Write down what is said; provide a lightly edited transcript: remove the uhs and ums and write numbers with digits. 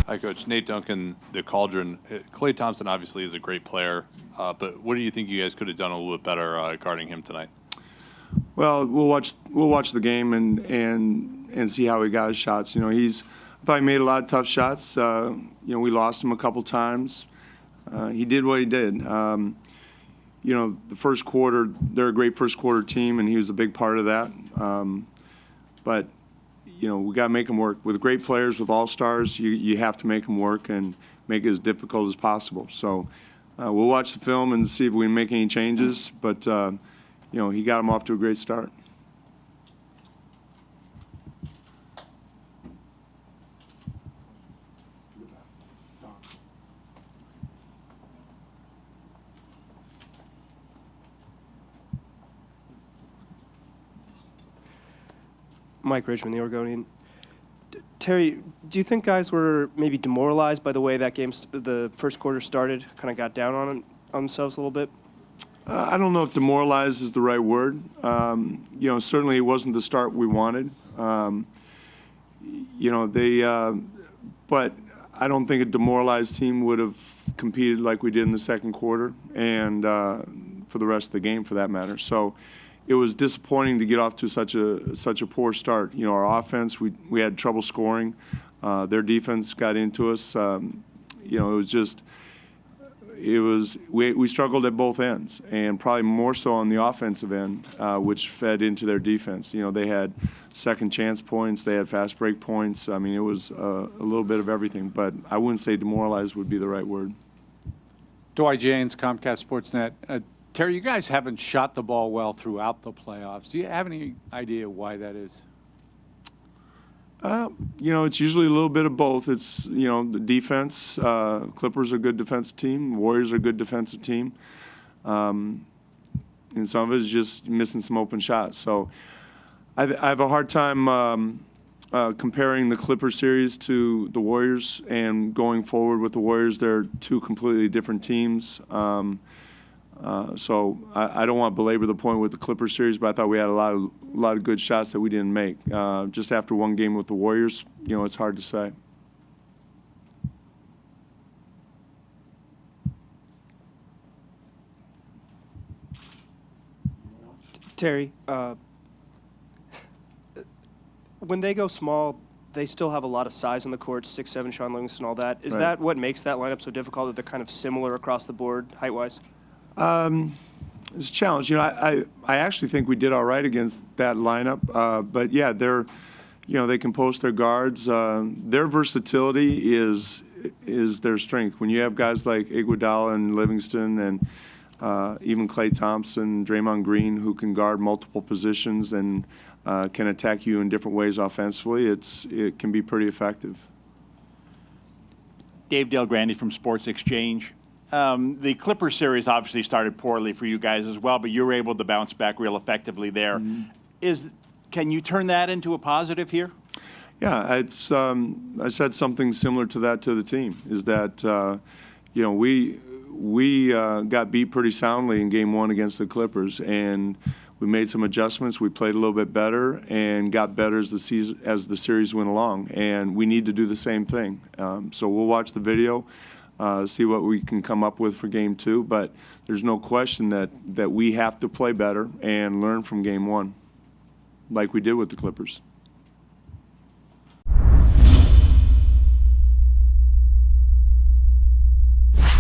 Hi, Coach. Nate Duncan, the Cauldron. Klay Thompson obviously is a great player, but what do you think you guys could have done a little bit better guarding him tonight? Well, we'll watch the game and see how he got his shots. I thought he made a lot of tough shots. We lost him a couple times. He did what he did. The first quarter, they're a great first quarter team, and he was a big part of that. But we got to make them work. With great players, with all-stars, you have to make them work and make it as difficult as possible. So we'll watch the film and see if we can make any changes. But, he got them off to a great start. Mike Richmond, the Oregonian. Terry, do you think guys were maybe demoralized by the way that the first quarter started, kind of got down on themselves a little bit? I don't know if demoralized is the right word. Certainly it wasn't the start we wanted. But I don't think a demoralized team would have competed like we did in the second quarter and for the rest of the game, for that matter. So it was disappointing to get off to such a poor start. Our offense, we had trouble scoring. Their defense got into us. We struggled at both ends, and probably more so on the offensive end, which fed into their defense. They had second chance points, they had fast break points. I mean, it was a little bit of everything, but I wouldn't say demoralized would be the right word. Dwight James, Comcast Sportsnet. Terry, you guys haven't shot the ball well throughout the playoffs. Do you have any idea why that is? It's usually a little bit of both. It's, the defense. Clippers are a good defensive team. Warriors are a good defensive team. And some of it is just missing some open shots. So I have a hard time comparing the Clippers series to the Warriors and going forward with the Warriors. They're two completely different teams. So I don't want to belabor the point with the Clippers series, but I thought we had a lot of good shots that we didn't make. Just after one game with the Warriors, it's hard to say. Terry, when they go small, they still have a lot of size on the court, 6'7", Sean Livingston, all that. Is that what makes that lineup so difficult, that they're kind of similar across the board, height-wise? It's a challenge. I actually think we did all right against that lineup. But yeah, they can post their guards. Their versatility is their strength. When you have guys like Iguodala and Livingston and even Klay Thompson, Draymond Green, who can guard multiple positions and can attack you in different ways offensively, it can be pretty effective. Dave Del Grande from Sports Exchange. The Clippers series obviously started poorly for you guys as well, but you were able to bounce back real effectively there. Mm-hmm. Can you turn that into a positive here? Yeah, I said something similar to that to the team, is that we got beat pretty soundly in Game 1 against the Clippers, and we made some adjustments. We played a little bit better and got better as the series went along, and we need to do the same thing. So we'll watch the video. See what we can come up with for Game 2, but there's no question that we have to play better and learn from Game 1, like we did with the Clippers.